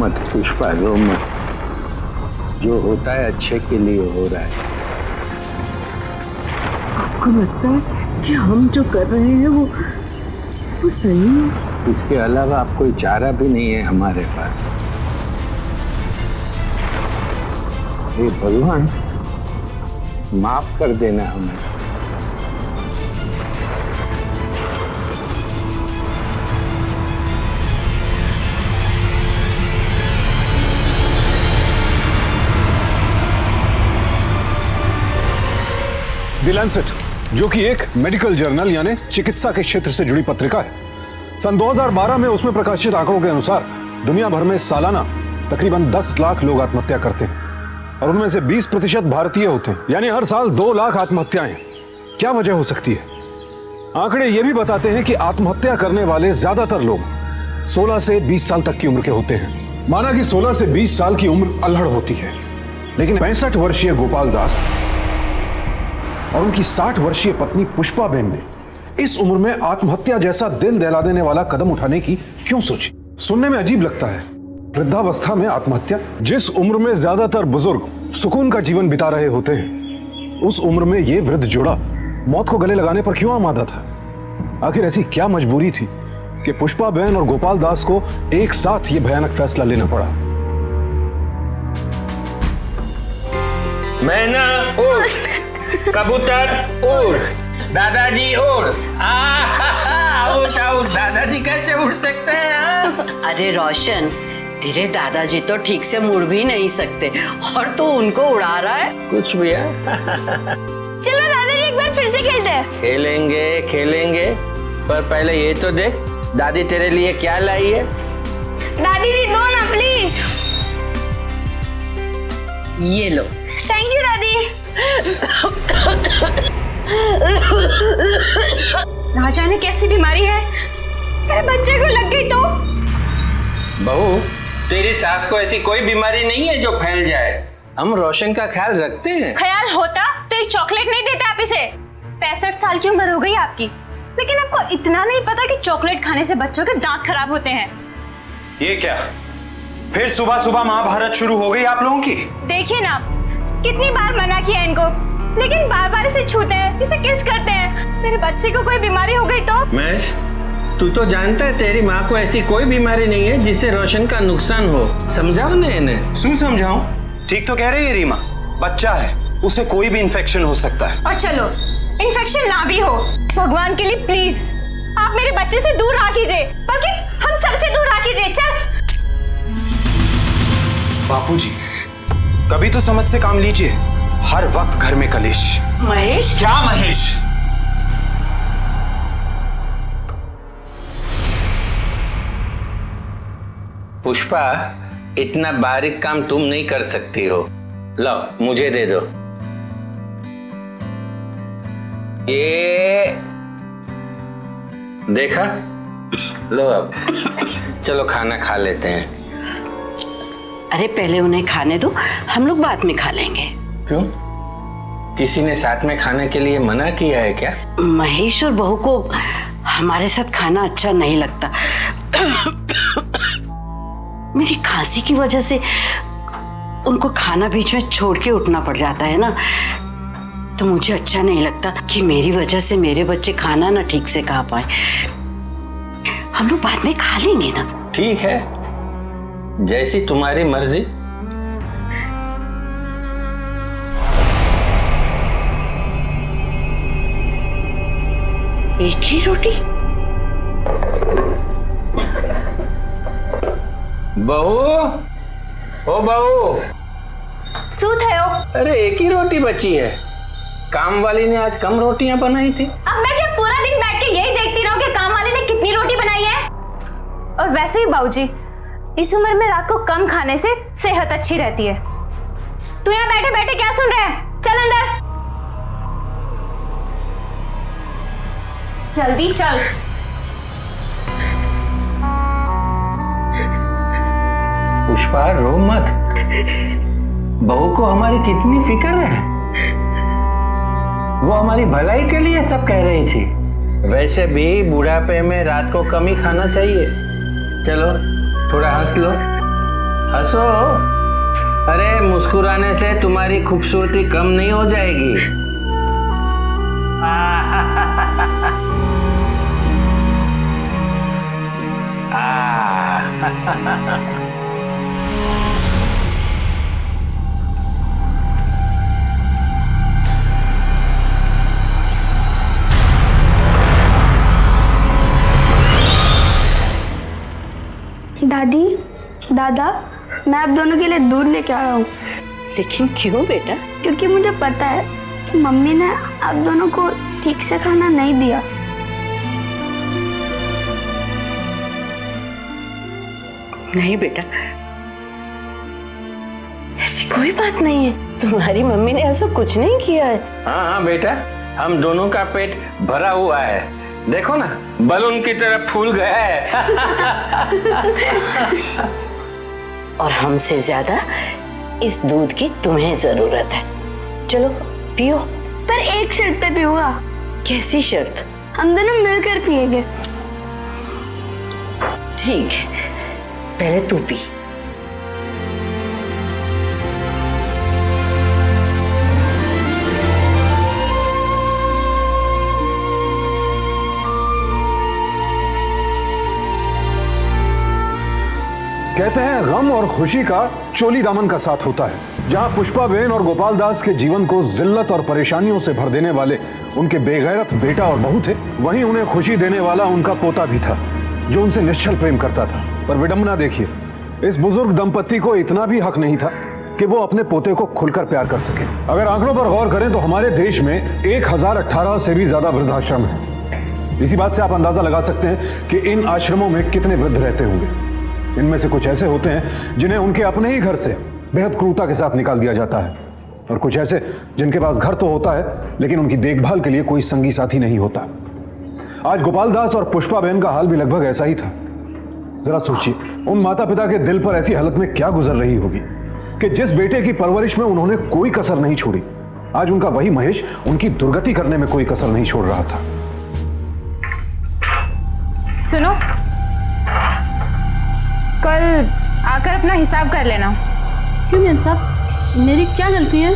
मत पुष्पा, रो मत। जो होता है अच्छे के लिए हो रहा है। आपको लगता है कि हम जो कर रहे हैं वो सही है? इसके अलावा अब कोई चारा भी नहीं है हमारे पास। हे भगवान, माफ कर देना हमें। द लैंसेट, जो कि एक मेडिकल जर्नल यानी चिकित्सा के क्षेत्र से जुड़ी पत्रिका है, सन 2012 में उसमें प्रकाशित आंकड़ों के अनुसार दुनिया भर में सालाना तकरीबन 10 लाख लोग आत्महत्या करते हैं और उनमें से 20% भारतीय होते हैं, यानी हर साल 2 लाख आत्महत्याएं। क्या वजह हो सकती है? आंकड़े यह भी बताते हैं कि आत्महत्या करने वाले ज्यादातर लोग 16 से 20 साल तक की उम्र के होते हैं। माना कि 16 से 20 साल की उम्र अल्हड़ होती है, लेकिन 65 वर्षीय गोपाल दास और उनकी 60 वर्षीय पत्नी पुष्पा बेन ने इस उम्र में आत्महत्या जैसा दिल दहला देने वाला कदम उठाने की क्यों सोची? सुनने में अजीब लगता है, वृद्धावस्था में आत्महत्या। जिस उम्र में ज्यादातर बुजुर्ग सुकून का जीवन बिता रहे होते हैं, उस उम्र में यह वृद्ध जोड़ा मौत को गले लगाने पर क्यों आमादा था? आखिर ऐसी क्या मजबूरी थी कि पुष्पा बेन और गोपाल दास को एक साथ यह भयानक फैसला लेना पड़ा? मैना उड़, कबूतर उड़, दादाजी उड़। उड़ दादाजी कैसे उड़ सकते हैं? अरे रोशन, तेरे दादाजी तो ठीक से मुड़ भी नहीं सकते और तू उनको उड़ा रहा है। कुछ भी है। चलो दादाजी एक बार फिर से खेलते हैं। खेलेंगे खेलेंगे, पर पहले ये तो देख दादी तेरे लिए क्या लाई है। दादी जी दो ना प्लीज। ये लो। थैंक यू दादी। ना जाने कैसी बीमारी है, तेरे बच्चे को लग गई तो। बहू, तेरी सास को ऐसी कोई बीमारी नहीं है जो फैल जाए। हम रोशन का ख्याल रखते हैं। ख्याल होता तो एक चॉकलेट नहीं देते आप इसे। 65 साल की उम्र हो गई आपकी, लेकिन आपको इतना नहीं पता कि चॉकलेट खाने से बच्चों के दांत खराब होते हैं। ये क्या, फिर सुबह सुबह महाभारत शुरू हो गई आप लोगों की? देखिए ना, कितनी बार मना किया इनको, लेकिन बार बार इसे छूते हैं, इसे किस करते हैं। मेरे बच्चे को कोई बीमारी हो गई तो? महेश, तू तो जानता है तेरी माँ को ऐसी कोई बीमारी नहीं है जिससे रोशन का नुकसान हो। समझाओ ना इन्हें। शू समझाऊं? ठीक तो कह रही है रीमा, बच्चा है, उसे कोई भी इन्फेक्शन हो सकता है। और चलो इन्फेक्शन ना भी हो, भगवान के लिए प्लीज आप मेरे बच्चे से दूर रहा कीजिए, बल्कि हम सबसे दूर रहा कीजिए। चल बापूजी, कभी तो समझ से काम लीजिए, हर वक्त घर में कलेश। महेश? क्या महेश? पुष्पा, इतना बारीक काम तुम नहीं कर सकती हो। लो मुझे दे दो। ये देखा? लो अब चलो खाना खा लेते हैं। अरे पहले उन्हें खाने दो, हम लोग बाद में खा लेंगे। क्यों? किसी ने साथ में खाने के लिए मना किया है क्या? महेश और बहू को हमारे साथ खाना अच्छा नहीं लगता। मेरी खांसी की वजह से उनको खाना बीच में छोड़ के उठना पड़ जाता है ना, तो मुझे अच्छा नहीं लगता कि मेरी वजह से मेरे बच्चे खाना ना ठीक से खा पाए। हम लोग बाद में खा लेंगे ना। ठीक है, जैसी तुम्हारी मर्जी। एक ही रोटी? बहू, ओ बहू। सूत है ओ। अरे एक ही रोटी बची है, काम वाली ने आज कम रोटियां बनाई थी। अब मैं क्या पूरा दिन बैठ के यही देखती रहूं कि काम वाले ने कितनी रोटी बनाई है? और वैसे ही बाबूजी, इस उम्र में रात को कम खाने से सेहत अच्छी रहती है। तू यहाँ बैठे बैठे क्या सुन रहे हैं? चल अंदर, जल्दी चल। पुष्पा रो मत, बहू को हमारी कितनी फिक्र है। वो हमारी भलाई के लिए सब कह रही थी। वैसे भी बुढ़ापे में रात को कम ही खाना चाहिए। चलो थोड़ा हंस लो। हंसो। अरे मुस्कुराने से तुम्हारी खूबसूरती कम नहीं हो जाएगी। दादी, दादा, मैं आप दोनों के लिए दूध लेके आया हूँ। लेकिन क्यों बेटा? क्योंकि मुझे पता है कि मम्मी ने आप दोनों को ठीक से खाना नहीं दिया। नहीं बेटा, ऐसी कोई बात नहीं है। तुम्हारी मम्मी ने ऐसा कुछ नहीं किया है। हाँ हाँ बेटा, हम दोनों का पेट भरा हुआ है। देखो ना, बलून की तरह फूल गया है। और हमसे ज्यादा इस दूध की तुम्हें जरूरत है। चलो पियो। पर एक शर्त पे पीऊंगा। कैसी शर्त? हम दोनों मिलकर पिएंगे। ठीक है, पहले तू पी। कहते हैं गम और खुशी का चोली दामन का साथ होता है। जहां पुष्पाबेन और गोपाल दास के जीवन को जिल्लत और परेशानियों से भर देने वाले उनके बेगैरत बेटा और बहू थे, वहीं उन्हें खुशी देने वाला उनका पोता भी था, जो उनसे निश्चल प्रेम करता था। पर विडंबना देखिए, इस बुजुर्ग दंपत्ति को इतना भी हक नहीं था कि वो अपने पोते को खुलकर प्यार कर सके। अगर आंकड़ों पर गौर करें तो हमारे देश में 1018 से भी ज्यादा वृद्धाश्रम है। इसी बात से आप अंदाजा लगा सकते हैं कि इन आश्रमों में कितने वृद्ध रहते होंगे। इनमें से कुछ ऐसे होते हैं जिन्हें उनके अपने ही घर से बेहद क्रूरता के साथ निकाल दिया जाता है, और कुछ ऐसे जिनके पास घर तो होता है लेकिन उनकी देखभाल के लिए कोई संगी साथी नहीं होता। आज गोपाल दास और पुष्पाबेन का हाल भी लगभग ऐसा ही था। जरा सोचिए, उन माता पिता के दिल पर ऐसी हालत में क्या गुजर रही होगी कि जिस बेटे की परवरिश में उन्होंने कोई कसर नहीं छोड़ी, आज उनका वही महेश उनकी दुर्गति करने में कोई कसर नहीं छोड़ रहा था। सुनो, कल आकर अपना हिसाब कर लेना। क्यों मैम साहब, मेरी क्या गलती है?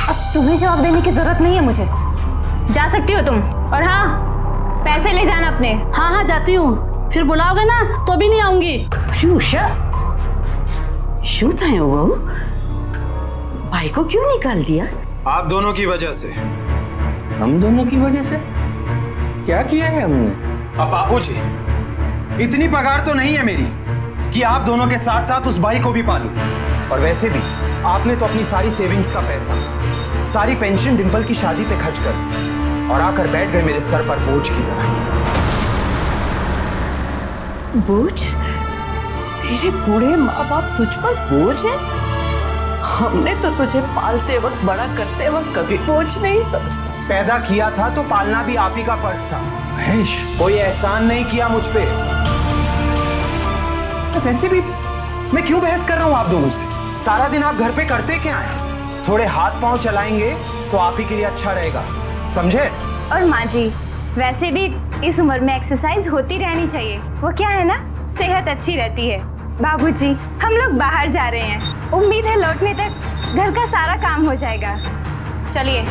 अब तुम्हें जवाब देने की जरूरत नहीं है मुझे। जा सकती हो तुम। और हाँ, पैसे ले जाना अपने। हाँ हाँ जाती हूँ, फिर बुलाओगे ना तो भी नहीं आऊंगी। अरे उषा, क्यों था वो बहू? भाई को क्यों निकाल दिया? आप दोनों की वजह से। हम दोनों की वजह से? क्या किया है हमने? अब बापूजी, इतनी पगार तो नहीं है मेरी कि आप दोनों के साथ साथ उस भाई को भी पालूं। और वैसे भी आपने तो अपनी सारी सेविंग्स का पैसा, सारी पेंशन डिंपल की शादी पे खर्च कर दी और आकर बैठ गए मेरे सर पर बोझ की तरह। बोझ? तेरे बूढ़े माँ बाप तुझ पर बोझ है? हमने तो तुझे पालते वक्त, बड़ा करते वक्त कभी बोझ नहीं समझा। पैदा किया था तो पालना भी आप ही का फर्ज था महेश। कोई एहसान नहीं किया मुझ पे। वैसे भी मैं क्यों बहस कर रहा हूँ आप दोनों से? सारा दिन आप घर पे करते क्या हैं? थोड़े हाथ पांव चलाएंगे तो आप ही के लिए अच्छा रहेगा, समझे? और माँ जी, वैसे भी इस उम्र में एक्सरसाइज होती रहनी चाहिए। वो क्या है ना, सेहत अच्छी रहती है। बाबूजी, हम लोग बाहर जा रहे हैं। उम्मीद है लौटने तक घर का सारा काम हो जाएगा। चलिए।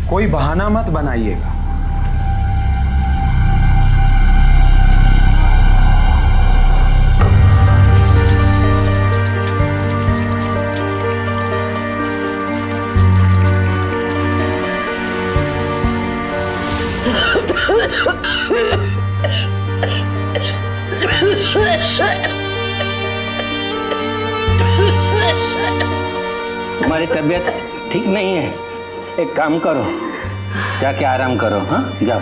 कोई बहाना मत बनाइएगा। तुम्हारी तबीयत ठीक नहीं है, एक काम करो, जाके आराम करो। हाँ जाओ।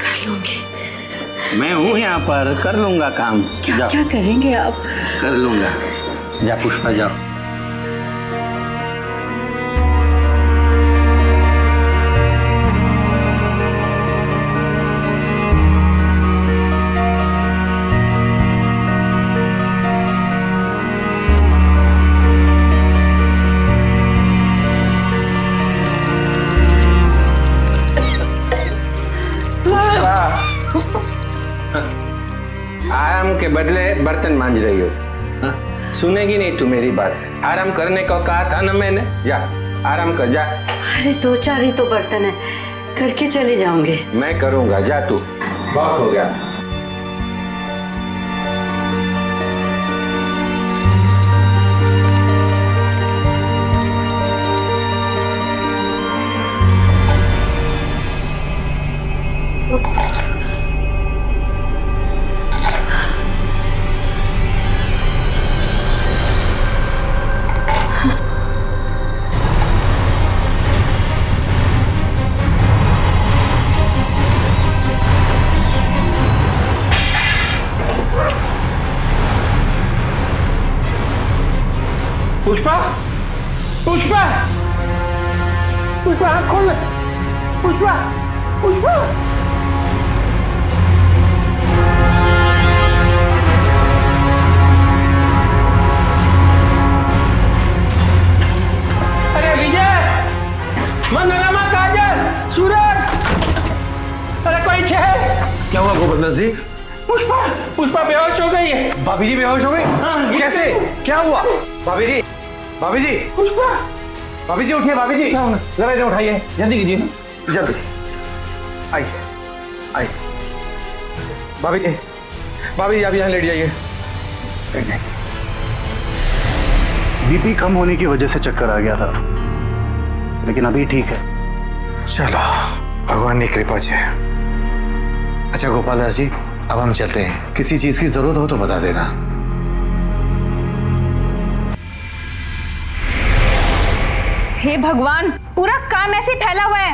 कर लूंगी। मैं हूँ यहाँ पर, कर लूंगा काम। क्या जाओ। क्या करेंगे आप? कर लूंगा। जा पुष्पा, जाओ। आराम के बदले बर्तन मांज रही हो। हाँ? सुनेगी नहीं तू मेरी बात। आराम करने को कहा था ना मैंने। जा आराम कर, जा। अरे 2-4 ही तो बर्तन है, करके चले जाऊंगे। मैं करूंगा, जा तू, बहुत हो गया। पुष्पा, पुष्पा, पुष्पा आँख खोल। पुष्पा, पुष्पा। अरे विजय, मनोरमा, काजल, सूरज, अरे कोई है? क्या हुआ गोपाल जी? पुष्पा, पुष्पा बेहोश हो गई है। भाभी जी बेहोश हो गई? हाँ, कैसे? क्या हुआ? भाभी जी, भाभी जी, पुष्पा, भाभी जी उठिए, भाभी जी जरा इन्हें उठाइए, जल्दी कीजिए, जल्दी। आइए, आइए। भाभी जी आप यहाँ लेट जाइए। बीपी कम होने की वजह से चक्कर आ गया था, लेकिन अभी ठीक है। चलो, भगवान की कृपा से। अच्छा गोपाल दास जी, अब हम चलते हैं। किसी चीज की जरूरत हो तो बता देना। हे भगवान, पूरा काम ऐसे फैला हुआ है,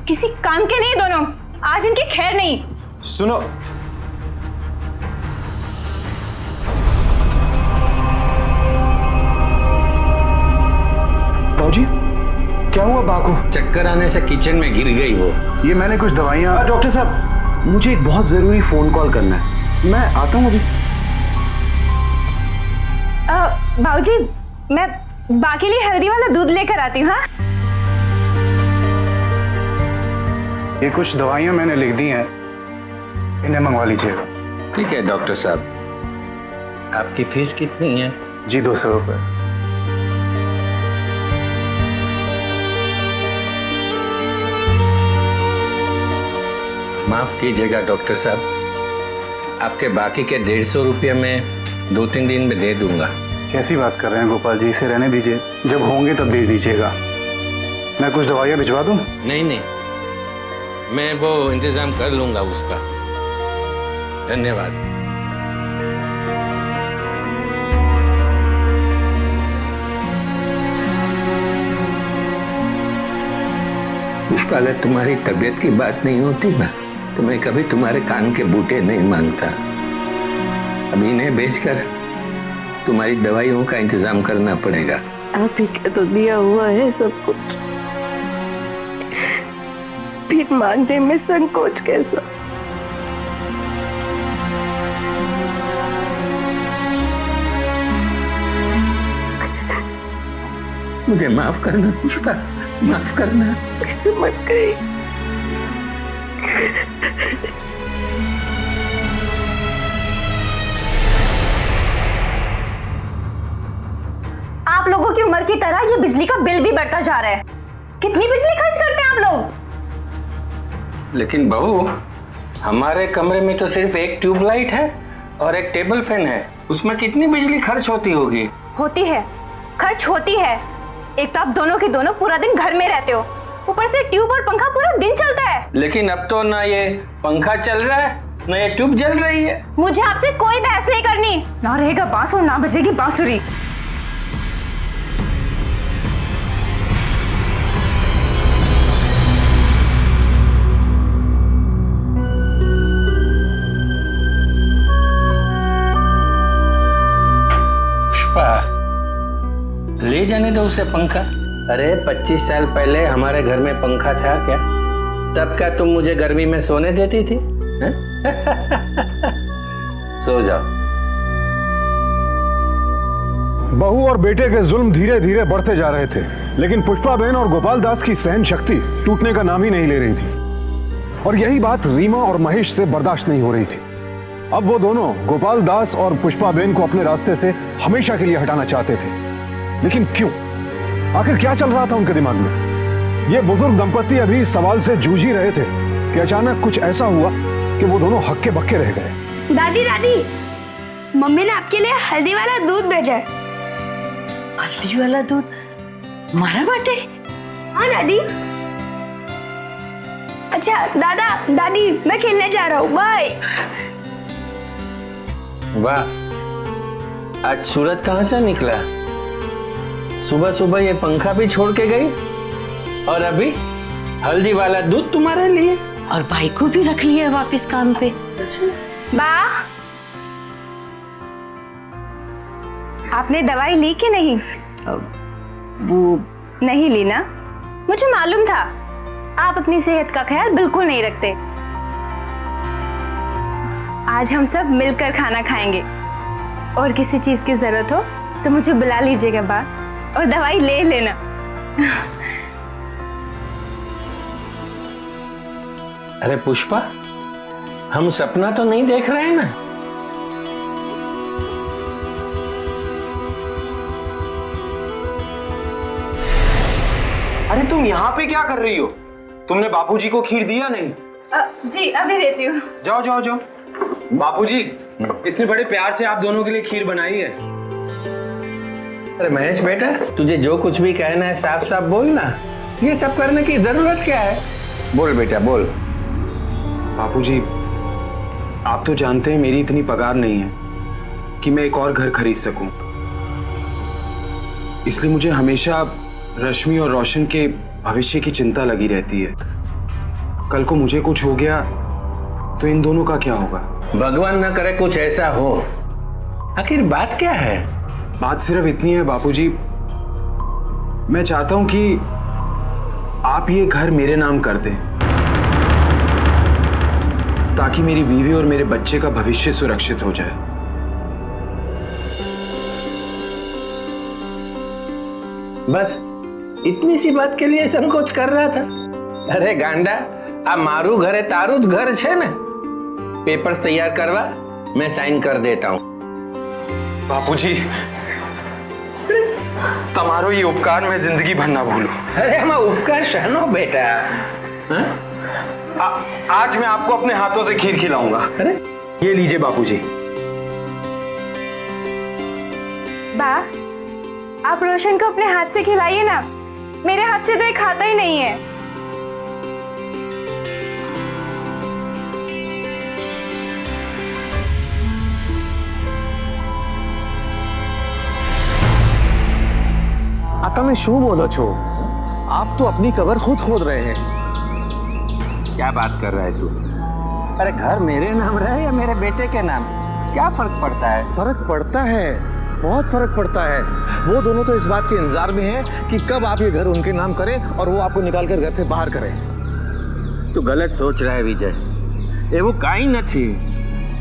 किसी काम के नहीं दोनों। आज इनकी खैर नहीं। सुनो, बाबूजी क्या हुआ बा को? चक्कर आने से किचन में गिर गई वो। ये मैंने कुछ दवाइयाँ। डॉक्टर साहब, मुझे एक बहुत जरूरी फोन कॉल करना है, मैं आता हूँ अभी। बाबूजी, मैं बाकी लिए हल्दी वाला दूध लेकर आती हूँ। हाँ, ये कुछ दवाइयाँ मैंने लिख दी हैं, इन्हें मंगवा लीजिएगा। ठीक है डॉक्टर साहब, आपकी फीस कितनी है? जी 200 रुपये। माफ कीजिएगा डॉक्टर साहब, आपके बाकी के 150 रुपये में 2-3 दिन में दे दूंगा। कैसी बात कर रहे हैं गोपाल जी, इसे रहने दीजिए, जब होंगे तब दे दीजिएगा। मैं कुछ दवाइयाँ भिजवा दूं? नहीं नहीं, मैं वो इंतजाम कर लूंगा उसका। धन्यवाद। पुष्पा, अगर तुम्हारी तबीयत की बात नहीं होती ना तो मैं कभी तुम्हारे कान के बूटे नहीं मांगता। अब इन्हें बेचकर तुम्हारी दवाइयों का इंतजाम करना पड़ेगा। आप ही का तो दिया हुआ है सब कुछ, फिर मांगने में संकोच कैसा? मुझे माफ करना पुष्पा, माफ करना। समझ गई। आप लोगों की उम्र की तरह ये बिजली का बिल भी बढ़ता जा रहा है। कितनी बिजली खर्च करते हैं आप लोग? लेकिन बहू, हमारे कमरे में तो सिर्फ एक ट्यूबलाइट है और एक टेबल फैन है, उसमें कितनी बिजली खर्च होती होगी? होती है, खर्च होती है। एक तो आप दोनों के दोनों पूरा दिन घर में रहते हो, ऊपर से ट्यूब और पंखा पूरा दिन चलता है। लेकिन अब तो ना ये पंखा चल रहा है ना ये ट्यूब जल रही है। मुझे आपसे कोई बहस नहीं करनी। ना रहेगा बांसुर, ना बजेगी बांसुरी। ले जाने दो उसे पंखा। अरे 25 साल पहले हमारे घर में पंखा था क्या? तब क्या तुम मुझे गर्मी में सोने देती थी? सो जाओ। बहू और बेटे के जुल्म धीरे धीरे बढ़ते जा रहे थे, लेकिन पुष्पा बहन और गोपाल दास की सहन शक्ति टूटने का नाम ही नहीं ले रही थी। और यही बात रीमा और महेश से बर्दाश्त नहीं हो रही थी। अब वो दोनों गोपाल दास और पुष्पाबेन को अपने रास्ते से हमेशा के लिए हटाना चाहते थे, लेकिन क्यों? आखिर क्या चल रहा था उनके दिमाग में? ये बुजुर्ग दंपत्ति अभी इस सवाल से जूझ ही रहे थे कि अचानक कुछ ऐसा हुआ कि वो दोनों हक्के बक्के रह गए। दादी दादी, मम्मी ने आपके लिए हल्दी वाला दूध भेजा है। हल्दी वाला दूध? मारा बाटे? हाँ दादी। अच्छा दादा दादी, मैं खेलने जा रहा हूँ, बाय। वाह, आज सूरज कहाँ से निकला? सुबह सुबह ये पंखा भी छोड़ के गई और अभी हल्दी वाला दूध तुम्हारे लिए। और भाई को भी रख लिया वापस काम पे। बा, आपने दवाई ली कि नहीं? वो नहीं ली ना? मुझे मालूम था आप अपनी सेहत का ख्याल बिल्कुल नहीं रखते। आज हम सब मिलकर खाना खाएंगे और किसी चीज की जरूरत हो तो मुझे बुला लीजिएगा बा, और दवाई ले लेना। अरे पुष्पा, हम सपना तो नहीं देख रहे हैं ना? अरे तुम यहाँ पे क्या कर रही हो? तुमने बापूजी को खीर दिया नहीं? जी अभी देती हूँ। जाओ जाओ जाओ। बापूजी, इसने बड़े प्यार से आप दोनों के लिए खीर बनाई है। अरे महेश बेटा, तुझे जो कुछ भी कहना है साफ साफ बोल ना। ये सब करने की जरूरत क्या है? बोल बेटा बोल। बापूजी, आप तो जानते हैं मेरी इतनी पगार नहीं है कि मैं एक और घर खरीद सकूं। इसलिए मुझे हमेशा रश्मि और रोशन के भविष्य की चिंता लगी रहती है। कल को मुझे कुछ हो गया तो इन दोनों का क्या होगा? भगवान न करे कुछ ऐसा हो। आखिर बात क्या है? बात सिर्फ इतनी है बापूजी, मैं चाहता हूं कि आप ये घर मेरे नाम कर दें ताकि मेरी बीवी और मेरे बच्चे का भविष्य सुरक्षित हो जाए। बस इतनी सी बात के लिए संकोच कर रहा था? अरे गांडा, आ मारू घरे तारू घर छे ने। पेपर तैयार करवा, मैं साइन कर देता हूँ। बापूजी, तुम्हारो ये उपकार मैं जिंदगी भर ना भूलूं। अरे हम उपकार शहनो बेटा। आज मैं आपको अपने हाथों से खीर खिलाऊंगा। अरे ये लीजिए बापूजी। बा, आप रोशन को अपने हाथ से खिलाइए ना, मेरे हाथ से तो ये खाता ही नहीं है। તમે શું બોલો છો? आप तो अपनी कब्र खुद खोद रहे हैं। क्या बात कर रहा है तू? अरे घर मेरे नाम रहे या मेरे बेटे के नाम, क्या फर्क पड़ता है? फर्क पड़ता है, बहुत फर्क पड़ता है। वो दोनों तो इस बात के इंतजार में हैं कि कब आप ये घर उनके नाम करें और वो आपको निकालकर घर से बाहर करें। तू गलत सोच रहा है विजय, ये वो काई नहीं।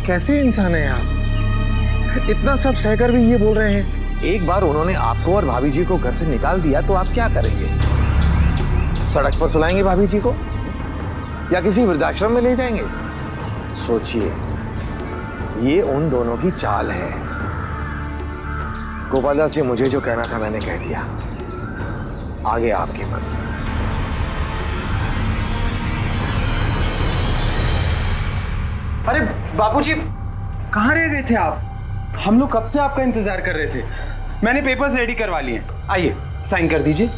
कैसे इंसान है आप? इतना सब सहकर भी ये बोल रहे हैं। एक बार उन्होंने आपको और भाभी जी को घर से निकाल दिया तो आप क्या करेंगे? सड़क पर सुलाएंगे भाभी जी को या किसी वृद्धाश्रम में ले जाएंगे? सोचिए, ये उन दोनों की चाल है। गोपाल दास जी, मुझे जो कहना था मैंने कह दिया, आगे आपकी मर्जी। अरे बापूजी, कहाँ रह गए थे आप? हम लोग कब से आपका इंतजार कर रहे थे। मैंने पेपर्स रेडी करवा लिए हैं, आइए साइन कर दीजिए।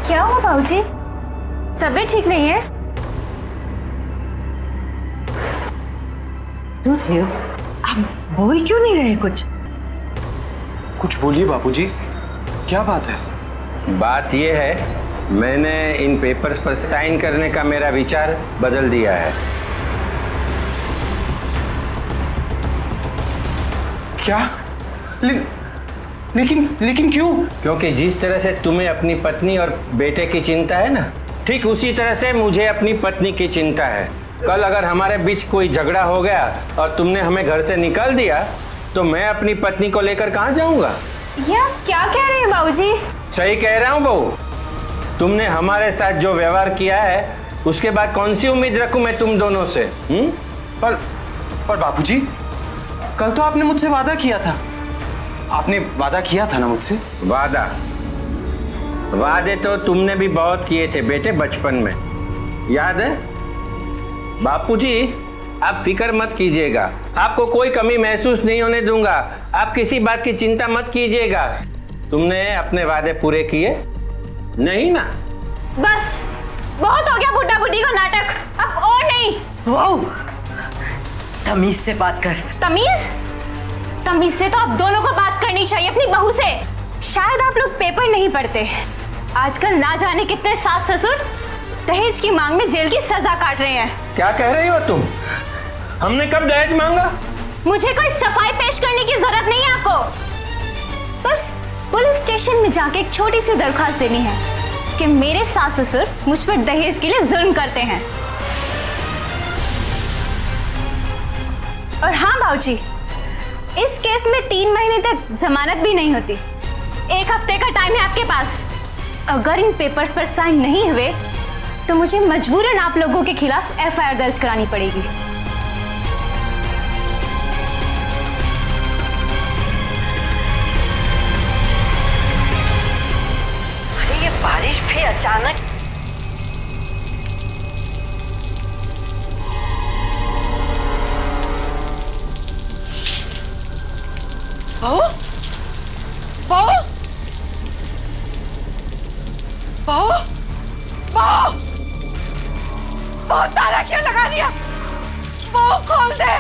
क्या हुआ बाबूजी, तबीयत ठीक नहीं है? तू थियो, आप बोल क्यों नहीं रहे कुछ? कुछ बोलिए बापूजी, क्या बात है? बात यह है, मैंने इन पेपर्स पर साइन करने का मेरा विचार बदल दिया है। क्या? लेकिन क्यों? क्योंकि जिस तरह से तुम्हें अपनी पत्नी और बेटे की चिंता है ना, ठीक उसी तरह से मुझे अपनी पत्नी की चिंता है। कल अगर हमारे बीच कोई झगड़ा हो गया और तुमने हमें घर से निकाल दिया तो मैं अपनी पत्नी को लेकर कहाँ जाऊंगा? ये आप क्या कह रहे हैं बाबूजी? सही कह रहा हूँ बहू, तुमने हमारे साथ जो व्यवहार किया है उसके बाद कौन सी उम्मीद रखूं मैं तुम दोनों से? पर बापूजी, कल तो आपने मुझसे वादा किया था। आपने वादा किया था ना मुझसे? वादे तो तुमने भी बहुत किए थे बेटे बचपन में, याद है? बापूजी, आप फिक्र मत कीजिएगा, आपको कोई कमी महसूस नहीं होने दूंगा। आप किसी बात की चिंता मत कीजिएगा। तुमने अपने वादे पूरे किए नहीं ना? बस बहुत हो गया बुड्ढा बुड्ढी का नाटक, अब और नहीं। वाओ, तमीज से बात कर। तमीज से तो आप दोनों को बात करनी चाहिए अपनी बहू से। शायद आप लोग पेपर नहीं पढ़ते, आजकल ना जाने कितने सास ससुर दहेज की मांग में जेल की सजा काट रहे हैं। क्या कह रही हो तुम? हमने कब दहेज मांगा? मुझे कोई सफाई पेश करने की जरूरत नहीं है आपको, बस पुलिस स्टेशन में जाके एक छोटी सी दरख्वास्त देनी है कि मेरे सास ससुर मुझ पर दहेज के लिए जुल्म करते हैं। और हाँ बाबूजी, इस केस में 3 महीने तक जमानत भी नहीं होती। 1 हफ्ते का टाइम है आपके पास। अगर इन पेपर्स पर साइन नहीं हुए तो मुझे मजबूरन आप लोगों के खिलाफ FIR दर्ज करानी पड़ेगी। अरे ये बारिश भी अचानक। बहू, बहू, बहू, बहू, बहू, ताला क्यों लगा दिया? बहू खोल दे।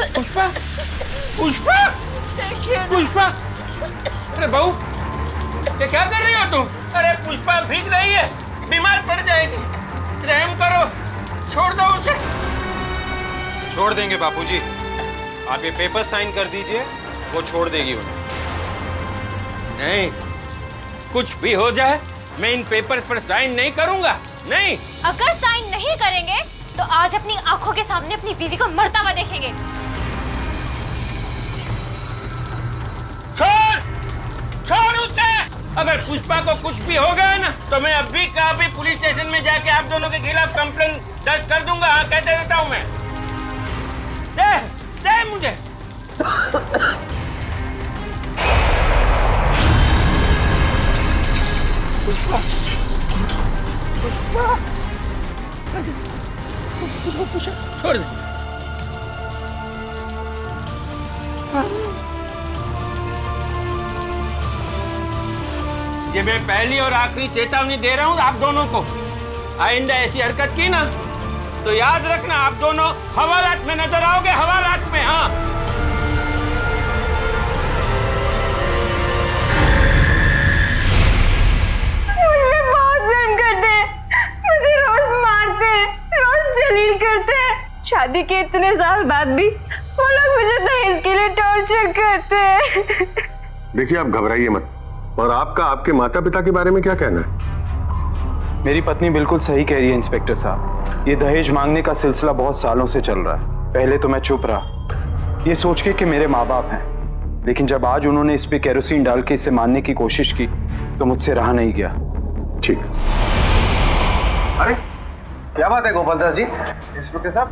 पुष्पा, पुष्पा, पुष्पा, अरे बहू, ये क्या कर रही हो तुम? अरे पुष्पा भीग रही है, बीमार पड़ जाएगी। रहम करो, छोड़ दो उसे। छोड़ देंगे बापूजी, आप ये पेपर साइन कर दीजिए, वो छोड़ देगी उन्हें। नहीं, कुछ भी हो जाए मैं इन पेपर्स पर साइन नहीं करूंगा। नहीं। अगर साइन नहीं करेंगे तो आज अपनी आंखों के सामने अपनी बीवी को मरता हुआ देखेंगे। छोड़ उसे। अगर पुष्पा को कुछ भी हो गया ना तो मैं अभी का अभी पुलिस स्टेशन में जाके आप दोनों के खिलाफ कंप्लेंट दर्ज कर दूंगा। हाँ, कह देता हूं मैं। दे मुझे। पुष्पा, पुष्पा, छोड़ दे। ये मैं पहली और आखिरी चेतावनी दे रहा हूं आप दोनों को। आइंदा ऐसी हरकत की ना तो याद रखना आप दोनों हवालात में नजर आओगे, हवालात में। हाँ, मुझे बहुत जुल्म करते हैं, मुझे रोज मारते हैं, रोज जलील करते हैं। शादी के इतने साल बाद भी वो लोग मुझे दहेज के लिए टॉर्चर करते हैं। देखिए, आप घबराइए मत। और आपका आपके माता पिता के बारे में क्या कहना है? मेरी पत्नी बिल्कुल सही कह रही है इंस्पेक्टर साहब। ये दहेज मांगने का सिलसिला बहुत सालों से चल रहा है। पहले तो मैं चुप रहा, ये सोच के कि मेरे माँ बाप हैं, लेकिन जब आज उन्होंने इस पे केरोसिन डाल के इसे मारने की कोशिश की तो मुझसे रहा नहीं गया। ठीक। अरे क्या बात है गोपाल दास जी? इंस्पेक्टर साहब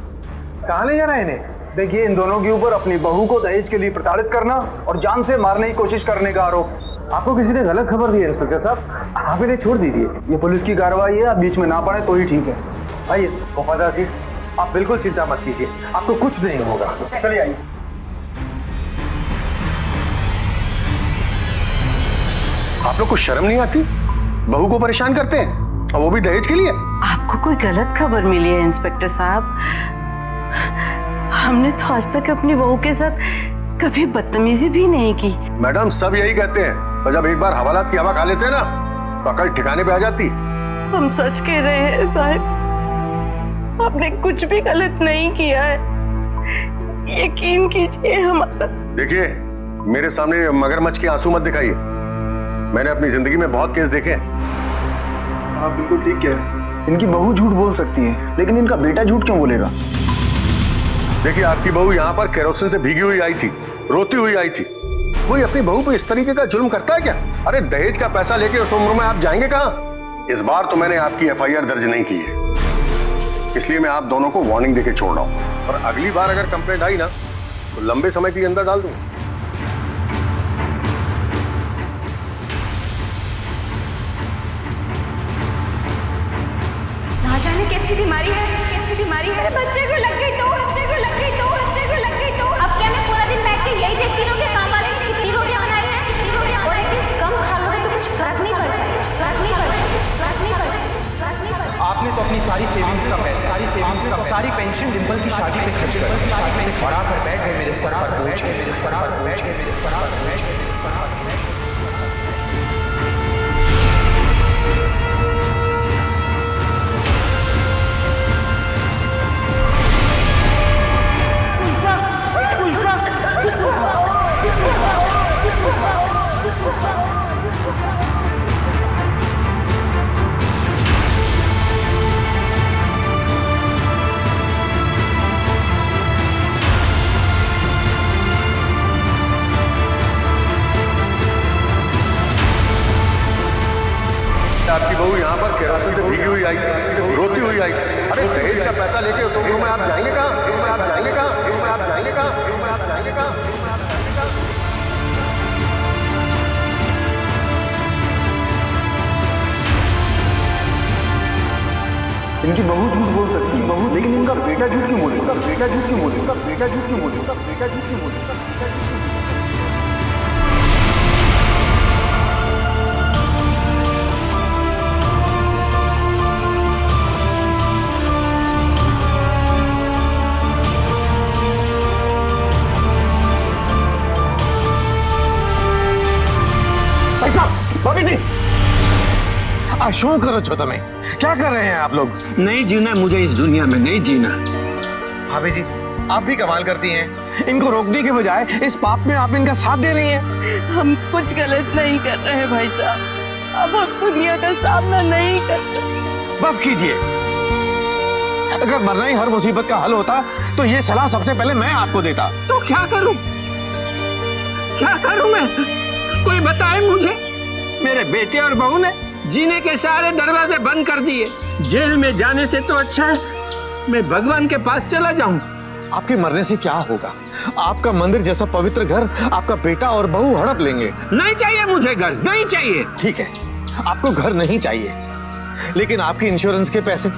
कहाँ ले जा रहे हैं इन्हें? देखिए, इन दोनों के ऊपर अपनी बहू को दहेज के लिए प्रताड़ित करना और जान से मारने की कोशिश करने का आरोप। आपको किसी ने गलत खबर दी है इंस्पेक्टर साहब, आप इन्हें छोड़ दीजिए। ये पुलिस की कार्रवाई है, आप बीच में ना पड़े तो ही ठीक है। आइए गोपाल दास जी, आप बिल्कुल चिंता मत कीजिए, आपको कुछ नहीं होगा। चलिए आइए। आप लोग को शर्म नहीं आती? बहू को परेशान करते हैं और वो भी दहेज के लिए। आपको कोई गलत खबर मिली है इंस्पेक्टर साहब? हमने तो आज तक अपनी बहू के साथ कभी बदतमीजी भी नहीं की। मैडम, सब यही कहते हैं, और जब एक बार हवालात की हवा खा लेते हैं ना तो अकल ठिकाने पे आ जाती। हम सच कह रहे हैं साहब, आपने कुछ भी गलत नहीं किया है, यकीन कीजिए हमारा। देखिए, मेरे सामने मगरमच्छ के आंसू मत दिखाइए। मैंने अपनी जिंदगी में बहुत केस देखे हैं। साहब बिल्कुल ठीक कह रहे हैं, इनकी बहू झूठ बोल सकती है, लेकिन इनका बेटा झूठ क्यों बोलेगा? देखिए, आपकी बहू यहाँ पर केरोसिन से भीगी हुई आई थी, रोती हुई आई थी। कोई अपनी बहू पे इस तरीके का जुल्म करता है क्या? अरे दहेज का पैसा लेके उस उम्र में आप जाएंगे कहाँ? इस बार तो मैंने आपकी एफआईआर दर्ज नहीं की है, इसलिए मैं आप दोनों को वार्निंग देके छोड़ रहा हूं। और अगली बार अगर कंप्लेंट आई ना तो लंबे समय के लिए अंदर डाल दूंगा। ना जाने कैसी बीमारी है, कैसी बीमारी है। बच्चे को लग गई तो, बच्चे को लग गई तो, बच्चे को लग गई तो। अब क्या मैं पूरा दिन बैठ के यही देखती रहूं कि काम वाले ने कितनी रोटियां बनाई हैं, कितनी रोटियां बनाई हैं। कम खा लोगे तो कुछ फर्क नहीं पड़ जाएगा, फर्क नहीं पड़ जाएगा, फर्क नहीं पड़ जाएगा, फर्क नहीं पड़ जाएगा। आपने तो अपनी सारी सेविंग्स का पैसा, सारी पेंशन डिंपल की शादी पे खर्च कर दी। बढ़ा कर बैठ गए मेरे सर पर बोझ है, मेरे सर पर बोझ है, मेरे सर पर बोझ है, मेरे सर पर बोझ है। आपकी बहू यहाँ पर केरोसिन से भीगी हुई आई, रोती हुई आई। अरे दहेज का पैसा लेके उस रूम में आप जाएंगे कहाँ? रूम में आप जाएंगे कहाँ? रूम में आप जाएंगे कहाँ? रूम में आप जाएंगे कहाँ? रूम में आप जाएंगे कहाँ? इनकी बहू झूठ बोल सकती है, बहू, लेकिन इनका बेटा झूठ क्यों बोले? इनका बेटा झूठ क्यों बोले? इनका बेटा झूठ क्यों बोले? इनका बेटा झूठ क्यों बोले? इनका बेटा झूठ क्यों बोले? भाभी जी, શું કરો છો તમે? क्या कर रहे हैं आप लोग? नहीं जीना मुझे इस दुनिया में, नहीं जीना। भाभी जी, आप भी कमाल करती हैं। इनको रोकने के बजाय इस पाप में आप इनका साथ दे रही हैं। हम कुछ गलत नहीं कर रहे हैं भाई साहब, अब हम दुनिया का सामना नहीं कर सकते। बस कीजिए। अगर मरना ही हर मुसीबत का हल होता तो ये सलाह सबसे पहले मैं आपको देता। तो क्या करूं? क्या करूं मैं? कोई बताए मुझे। मेरे बेटे और बहू ने जीने के सारे दरवाजे बंद कर दिए। जेल में जाने से तो अच्छा है मैं भगवान के पास चला जाऊं। आपके मरने से क्या होगा? आपका मंदिर जैसा पवित्र घर आपका बेटा और बहू हड़प लेंगे। नहीं चाहिए मुझे घर, नहीं चाहिए। ठीक है, आपको घर नहीं चाहिए, लेकिन आपके इंश्योरेंस के पैसे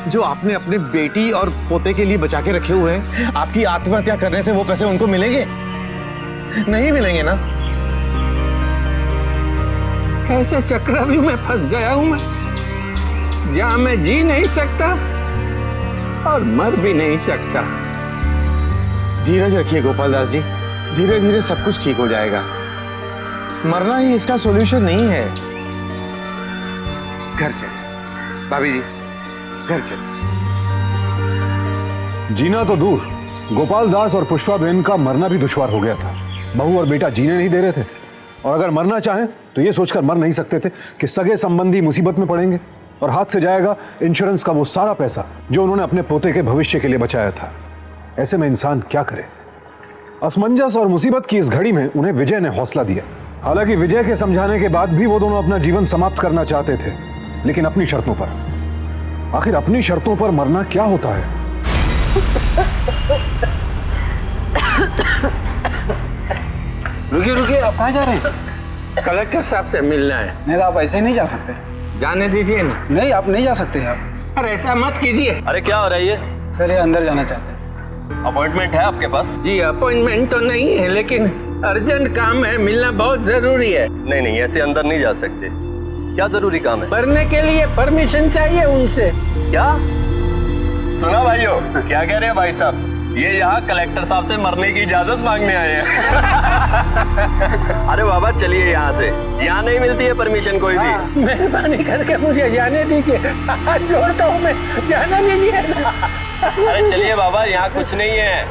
जो आपने अपने बेटी और पोते के लिए बचा के रखे हुए हैं, आपकी आत्महत्या करने से वो पैसे उनको मिलेंगे? नहीं मिलेंगे ना। ऐसे चक्रव्यूह में फंस गया हूं मैं, जहां मैं जी नहीं सकता और मर भी नहीं सकता। धीरज रखिए गोपाल दास जी, धीरे धीरे सब कुछ ठीक हो जाएगा। मरना ही इसका सॉल्यूशन नहीं है। घर चलिए भाभी जी, घर चलिए। जीना तो दूर, गोपाल दास और पुष्पा बहन का मरना भी दुश्वार हो गया था। बहू और बेटा जीने नहीं दे रहे थे, और अगर मरना चाहें तो ये सोचकर मर नहीं सकते थे कि सगे संबंधी मुसीबत में पड़ेंगे और हाथ से जाएगा इंश्योरेंस का वो सारा पैसा जो उन्होंने अपने पोते के भविष्य के लिए बचाया था। ऐसे में इंसान क्या करे? असमंजस और मुसीबत की इस घड़ी में उन्हें विजय ने हौसला दिया। हालांकि विजय के समझाने के बाद भी वो दोनों अपना जीवन समाप्त करना चाहते थे, लेकिन अपनी शर्तों पर। आखिर अपनी शर्तों पर मरना क्या होता है? रुकिए रुकिए, आप कहाँ जा रहे हैं? कलेक्टर साहब से मिलना है। नहीं आप ऐसे नहीं जा सकते। जाने दीजिए ना। नहीं आप नहीं जा सकते आप। अरे ऐसा मत कीजिए। अरे क्या हो रहा है ये? सर ये अंदर जाना चाहते हैं। अपॉइंटमेंट है आपके पास? जी अपॉइंटमेंट तो नहीं है, लेकिन अर्जेंट काम है, मिलना बहुत जरूरी है। नहीं नहीं ऐसे अंदर नहीं जा सकते। क्या जरूरी काम है? मरने के लिए परमिशन चाहिए उनसे। क्या सुना भाइयों? क्या कह रहे हैं भाई साहब? ये यहाँ कलेक्टर साहब से मरने की इजाजत मांगने आए हैं। अरे बाबा चलिए यहाँ से, यहाँ नहीं मिलती है परमिशन कोई भी। मेहरबानी करके मुझे जाने दीजिए, हाथ जोड़ता हूँ मैं, जाने दीजिए। अरे चलिए बाबा, यहाँ कुछ नहीं है।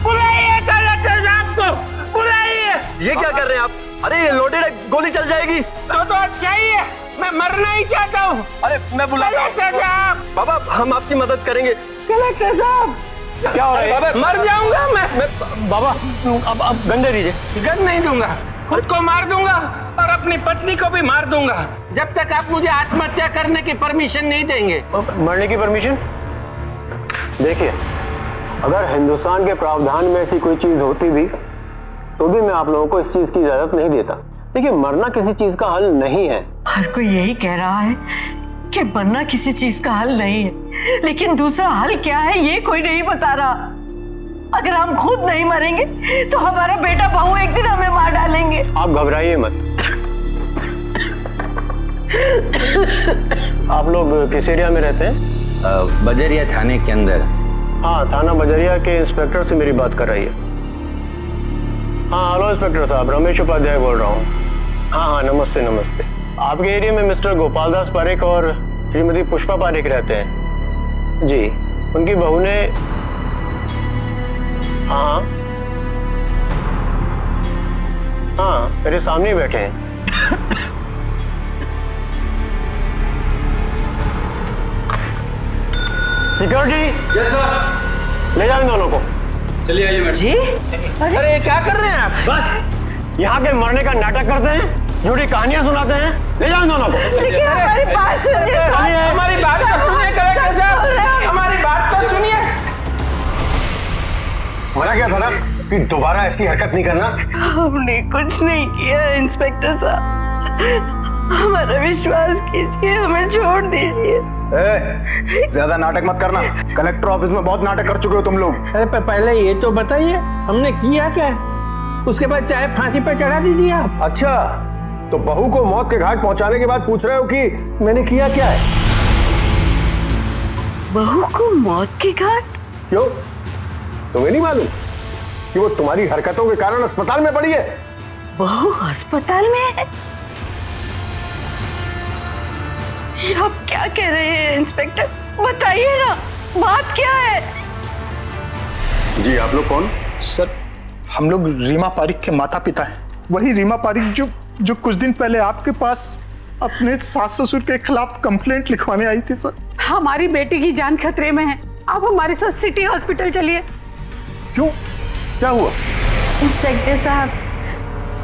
बुलाइए कलेक्टर साहब को, बुलाइए। ये क्या कर रहे हैं आप? अरे ये लोडेड है, गोली चल जाएगी। तो अच्छा ही है, मैं मरना ही चाहता हूँ। अरे मैं बुलाता हूँ। कलेक्टर साहब, बाबा हम आपकी मदद करेंगे। कलेक्टर साहब, क्या हो रहा है? मर जाऊंगा मैं। बाबा अब गन दे दीजिए। गन नहीं दूंगा, खुद को मार दूंगा और अपनी पत्नी को भी मार दूंगा जब तक आप मुझे आत्महत्या करने की परमिशन नहीं देंगे। मरने की परमिशन? देखिए, अगर हिंदुस्तान के प्रावधान में ऐसी कोई चीज होती भी तो भी मैं आप लोगों को इस चीज की इजाजत नहीं देता। देखिए, मरना किसी चीज का हल नहीं है। हर कोई यही कह रहा है कि मरना किसी चीज का हल नहीं है, लेकिन दूसरा हल क्या है ये कोई नहीं बता रहा। अगर हम खुद नहीं मरेंगे तो हमारा बेटा बहू एक दिन हमें मार डालेंगे। आप घबराइए मत। आप लोग किस एरिया में रहते हैं? बजरिया थाने के अंदर। हाँ, थाना बजरिया के इंस्पेक्टर से मेरी बात कर रही है। हाँ, हेलो इंस्पेक्टर साहब, रमेश उपाध्याय बोल रहा हूँ। हाँ, नमस्ते नमस्ते। आपके एरिया में मिस्टर गोपाल दास पारेख और श्रीमती पुष्पा पारेख रहते हैं जी। उनकी बहू ने हाँ मेरे सामने बैठे हैं। Security, yes sir. ले जाओ इन दोनों को। चलिए आइए मैडम जी। अरे क्या कर रहे हैं आप? बस यहाँ के मरने का नाटक करते हैं, झूठी कहानियां सुनाते हैं। ले जाओ इन दोनों को। लेकिन हमारी बात सुनिए। हमारी बात तो सुनिए कलेक्टर साहब, हमारी बात तो सुनिए। मना क्या था ना कि दोबारा ऐसी हरकत नहीं करना। हमने कुछ नहीं किया इंस्पेक्टर साहब, हमारा विश्वास कीजिए, हमें छोड़ दीजिए। ज्यादा नाटक मत करना। कलेक्टर ऑफिस में बहुत नाटक कर चुके हो तुम लोग। अरे पहले ये तो बताइए हमने किया क्या, उसके बाद चाहे फांसी पर चढ़ा दीजिए आप। अच्छा, तो बहू को मौत के घाट पहुंचाने के बाद पूछ रहे हो कि मैंने किया क्या है? बहू को मौत के घाट? क्यों, तुम्हें नहीं मालूम कि वो तुम्हारी हरकतों के कारण अस्पताल में पड़ी है? बहू अस्पताल में है? ये आप क्या कह रहे हैं इंस्पेक्टर, बताइए ना, बात क्या है? जी, आप लोग कौन? सर, हम लोग रीमा पारिक के माता पिता हैं। वही रीमा पारिक जो कुछ दिन पहले आपके पास अपने सास ससुर के खिलाफ कंप्लेंट लिखवाने आई थी। सर, हमारी बेटी की जान खतरे में है, आप हमारे साथ सिटी हॉस्पिटल चलिए। क्यों, क्या हुआ? इंस्पेक्टर साहब,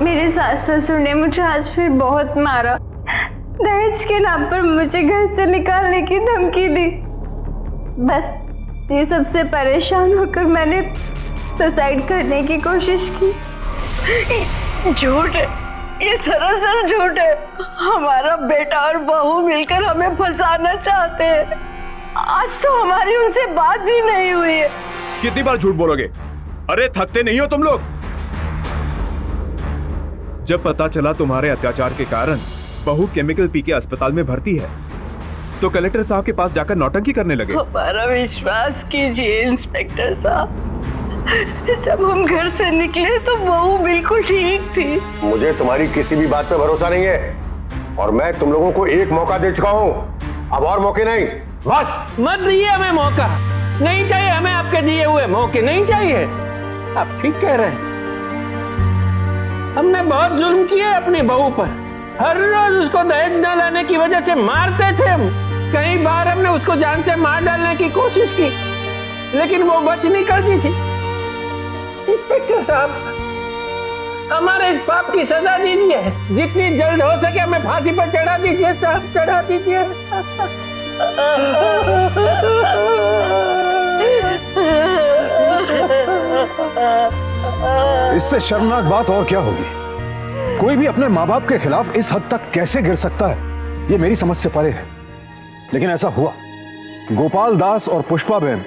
मेरे सास ससुर ने मुझे आज फिर बहुत मारा। दहेज के नाम पर मुझे घर से निकालने की धमकी दी। बस ये सबसे परेशान होकर मैंने सुसाइड करने की कोशिश की। झूठ है, ये सरासर झूठ है। हमारा बेटा और बहू मिलकर हमें फंसाना चाहते हैं। आज तो हमारी उनसे बात भी नहीं हुई है। कितनी बार झूठ बोलोगे? अरे थकते नहीं हो तुम लोग? जब पता चला तुम्हारे अत्याचार के कारण बहू केमिकल पी के अस्पताल में भर्ती है तो कलेक्टर साहब के पास जाकर नौटंकी करने लगे। हमारा विश्वास कीजिए इंस्पेक्टर साहब, जब हम घर से निकले तो बहू बिल्कुल ठीक थी। मुझे तुम्हारी किसी भी बात पे भरोसा नहीं है और मैं तुम लोगों को एक मौका दे चुका हूँ, अब और मौके नहीं। बस मत दीजिए हमें मौका, नहीं चाहिए हमें आपके दिए हुए मौके, नहीं चाहिए। आप ठीक कह रहे हैं, हमने बहुत जुल्म किए अपनी बहू पर। हर रोज उसको दहेज न लाने की वजह से मारते थे हम। कई बार हमने उसको जान से मार डालने की कोशिश की, लेकिन वो बच निकलती थी। इंस्पेक्टर साहब, हमारे इस पाप की सजा दीजिए, जितनी जल्द हो सके हमें फांसी पर चढ़ा दीजिए साहब, चढ़ा दीजिए। इससे शर्मनाक बात और क्या होगी? कोई भी अपने माँ बाप के खिलाफ इस हद तक कैसे गिर सकता है, ये मेरी समझ से परे है। लेकिन ऐसा हुआ। गोपाल दास और पुष्पा बहन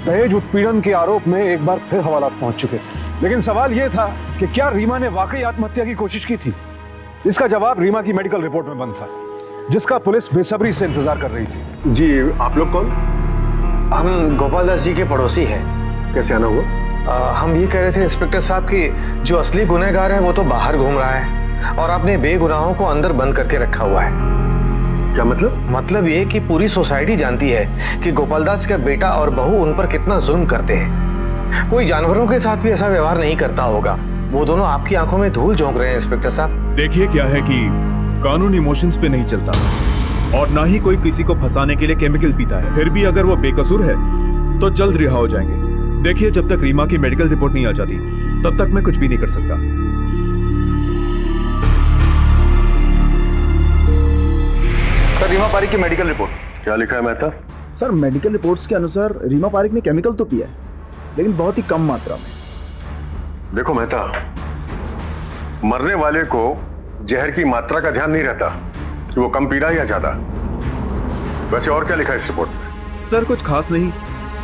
दहेज उत्पीड़न के आरोप में एक बार फिर हवालात पहुंच चुके थे। लेकिन सवाल यह था कि क्या रीमा ने वाकई आत्महत्या की कोशिश की थी? इसका जवाब रीमा की मेडिकल रिपोर्ट में बंद था, जिसका पुलिस बेसब्री से इंतजार कर रही थी। जी, आप लोग कौन? हम गोपाल दास जी के पड़ोसी हैं। कैसे आना हुआ? हम ये कह रहे थे इंस्पेक्टर साहब कि जो असली गुनहगार है वो तो बाहर घूम रहा है और आपने बेगुनाहों को अंदर बंद करके रखा हुआ है। क्या मतलब? मतलब ये कि पूरी सोसाइटी जानती है कि गोपाल दास का बेटा और बहू उन पर कितना जुल्म करते हैं। कोई जानवरों के साथ भी ऐसा व्यवहार नहीं करता होगा। वो दोनों आपकी आंखों में धूल झोंक रहे हैं इंस्पेक्टर साहब। देखिए, क्या है कि कानून इमोशंस पे नहीं चलता और ना ही कोई किसी को फंसाने के लिए केमिकल पीता है। फिर भी अगर वो बेकसूर है तो जल्द रिहा हो जाएंगे। देखिए, जब तक रीमा की मेडिकल रिपोर्ट नहीं आ जाती तब तक मैं कुछ भी नहीं कर सकता। रीमा पारिक की मेडिकल रिपोर्ट। क्या लिखा है मेहता? सर मेडिकल रिपोर्ट्स के अनुसार रीमा पारिक ने केमिकल तो पिया है, लेकिन बहुत ही कम मात्रा में। देखो मेहता, मरने वाले को जहर की मात्रा का ध्यान नहीं रहता कि वो कम पी रहा है या ज्यादा। वैसे और क्या लिखा है इस रिपोर्ट में? सर कुछ खास नहीं,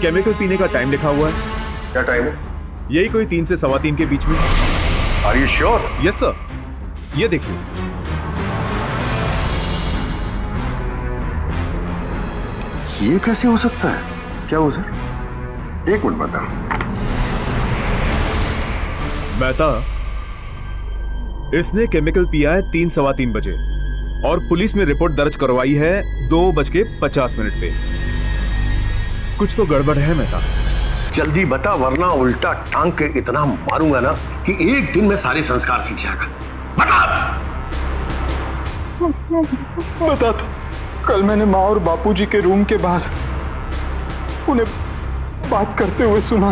केमिकल पीने का टाइम लिखा हुआ है। क्या टाइम है? यही कोई 3 से 3:15 के बीच में। Are you sure? Yes sir, ये देखिए। ये कैसे हो सकता है? क्या हो सर? एक मिनट बता। मेहता, इसने केमिकल पिया है 3 सवा 3 बजे और पुलिस में रिपोर्ट दर्ज करवाई है 2:50 पे। कुछ तो गड़बड़ है मेहता। जल्दी बता, वरना उल्टा टांग के इतना मारूंगा ना कि एक दिन में सारे संस्कार सीख जाएगा। बता तो, कल मैंने माँ और बापूजी के रूम के बाहर उन्हें बात करते हुए सुना।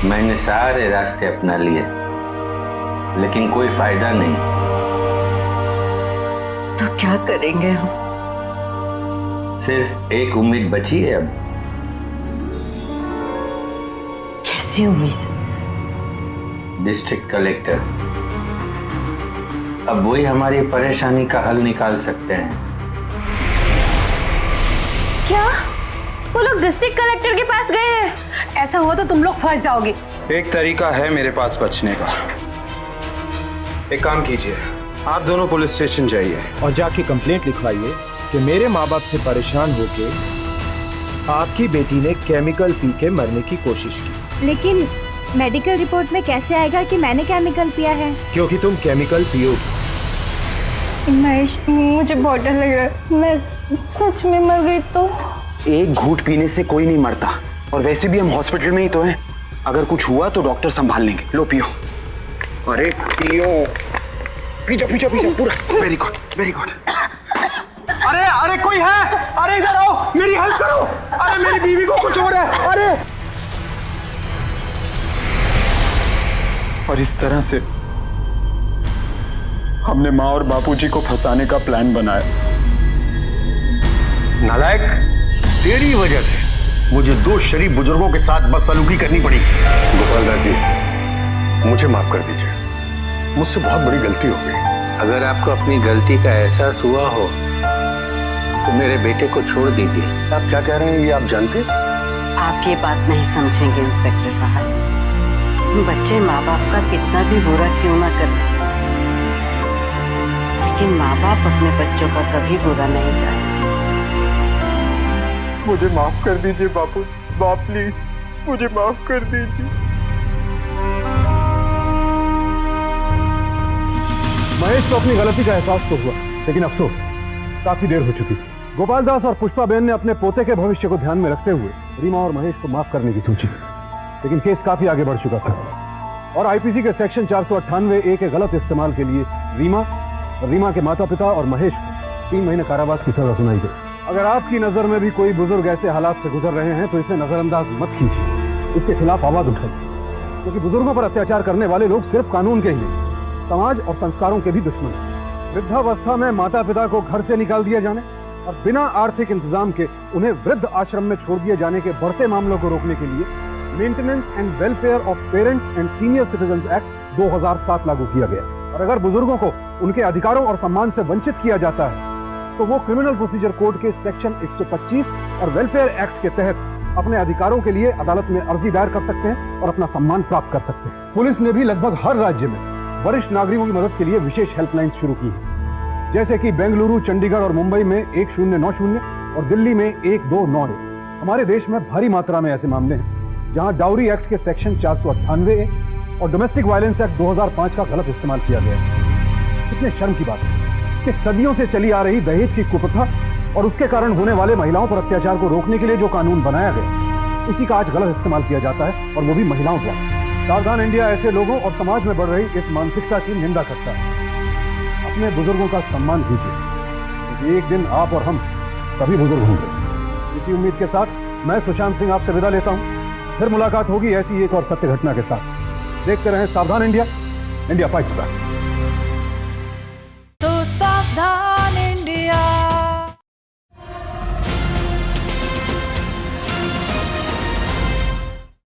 मैंने सारे रास्ते अपना लिए, लेकिन कोई फायदा नहीं। तो क्या करेंगे हम? सिर्फ एक उम्मीद बची है अब। कैसी उम्मीद? District collector. अब वही हमारी परेशानी का हल निकाल सकते हैं। क्या वो लोग डिस्ट्रिक्ट कलेक्टर के पास गए हैं? ऐसा हुआ तो तुम लोग फंस जाओगे। एक तरीका है मेरे पास बचने का। एक काम कीजिए, आप दोनों पुलिस स्टेशन जाइए और जाके कंप्लेंट लिखवाइए कि मेरे माँ बाप से परेशान होके आपकी बेटी ने केमिकल पी के मरने की कोशिश की। लेकिन मेडिकल रिपोर्ट में कैसे आएगा कि मैंने केमिकल पिया है? क्योंकि तुम केमिकल पियोगी। महेश, मुझे बहुत डर लग रहा है। मैं सच में मर गई तो? एक घूंट पीने से कोई नहीं मरता, और वैसे भी हम हॉस्पिटल में ही तो हैं। अगर कुछ हुआ तो डॉक्टर संभाल लेंगे। लो पियो। अरे पियो, पीछा पीछा पीछा पूरा। Very good, very good. अरे अरे कोई है? अरे इधर आओ, मेरी हेल्प करो। अरे मेरी बीवी को कुछ हो रहा है। अरे और इस तरह से हमने माँ और बापूजी को फंसाने का प्लान बनाया। नालायक, तेरी वजह से मुझे 2 शरीफ बुजुर्गों के साथ बदसलूकी करनी पड़ी। गोपाल दास जी, मुझे माफ कर दीजिए, मुझसे बहुत बड़ी गलती हो गई। अगर आपको अपनी गलती का एहसास हुआ हो तो मेरे बेटे को छोड़ दीजिए। आप क्या कह रहे हैं ये आप जानते? आप ये बात नहीं समझेंगे इंस्पेक्टर साहब। बच्चे माँ बाप का कितना भी बुरा क्यों ना कर, लेकिन माँ बाप अपने बच्चों का कभी बुरा नहीं चाहते। मुझे माफ कर दीजिए बापू, बाप प्लीज मुझे माफ कर दीजिए। महेश को अपनी गलती का एहसास तो हुआ, लेकिन अफसोस काफी देर हो चुकी थी। गोपाल दास और पुष्पाबेन ने अपने पोते के भविष्य को ध्यान में रखते हुए रीमा और महेश को माफ करने की सोची, लेकिन केस काफी आगे बढ़ चुका था और आईपीसी के सेक्शन 498A के गलत इस्तेमाल के लिए रीमा के माता पिता और महेश को 3 महीने कारावास की सजा सुनाई गई। अगर आपकी नजर में भी कोई बुजुर्ग ऐसे हालात से गुजर रहे हैं तो इसे नजरअंदाज मत कीजिए, इसके खिलाफ आवाज उठाइए, क्योंकि बुजुर्गों पर अत्याचार करने वाले लोग सिर्फ कानून के ही नहीं, समाज और संस्कारों के भी दुश्मन हैं। वृद्धावस्था में माता पिता को घर से निकाल दिया जाने और बिना आर्थिक इंतजाम के उन्हें वृद्ध आश्रम में छोड़ दिए जाने के बढ़ते मामलों को रोकने के लिए maintenance and welfare of parents and senior citizens act 2007 लागू किया गया। और अगर बुजुर्गों को उनके अधिकारों और सम्मान से वंचित किया जाता है तो वो क्रिमिनल प्रोसीजर कोड के सेक्शन 125 और वेलफेयर एक्ट के तहत अपने अधिकारों के लिए अदालत में अर्जी दायर कर सकते हैं और अपना सम्मान प्राप्त कर सकते हैं। पुलिस ने भी लगभग हर राज्य में वरिष्ठ नागरिकों की मदद के लिए विशेष हेल्पलाइन शुरू की है, जैसे कि बेंगलुरु, चंडीगढ़ और मुंबई में 1090 और दिल्ली में 1291। हमारे देश में भारी मात्रा में ऐसे मामले हैं जहां डाउरी एक्ट के सेक्शन 498A और डोमेस्टिक वायलेंस एक्ट 2005 का गलत इस्तेमाल किया गया है। कितने शर्म की बात है कि सदियों से चली आ रही दहेज की कुप्रथा और उसके कारण होने वाले महिलाओं पर अत्याचार को रोकने के लिए जो कानून बनाया गया, उसी का आज गलत इस्तेमाल किया जाता है, और वो भी महिलाओं द्वारा। सावधान इंडिया ऐसे लोगों और समाज में बढ़ रही इस मानसिकता की निंदा करता है। अपने बुजुर्गों का सम्मान कीजिए, क्योंकि एक दिन आप और हम सभी बुजुर्ग होंगे। इसी उम्मीद के साथ मैं सुशांत सिंह आपसे विदा लेता हूं। फिर मुलाकात होगी ऐसी एक और सत्य घटना के साथ। देखते रहें सावधान इंडिया, इंडिया फाइट्स बैक। तो सावधान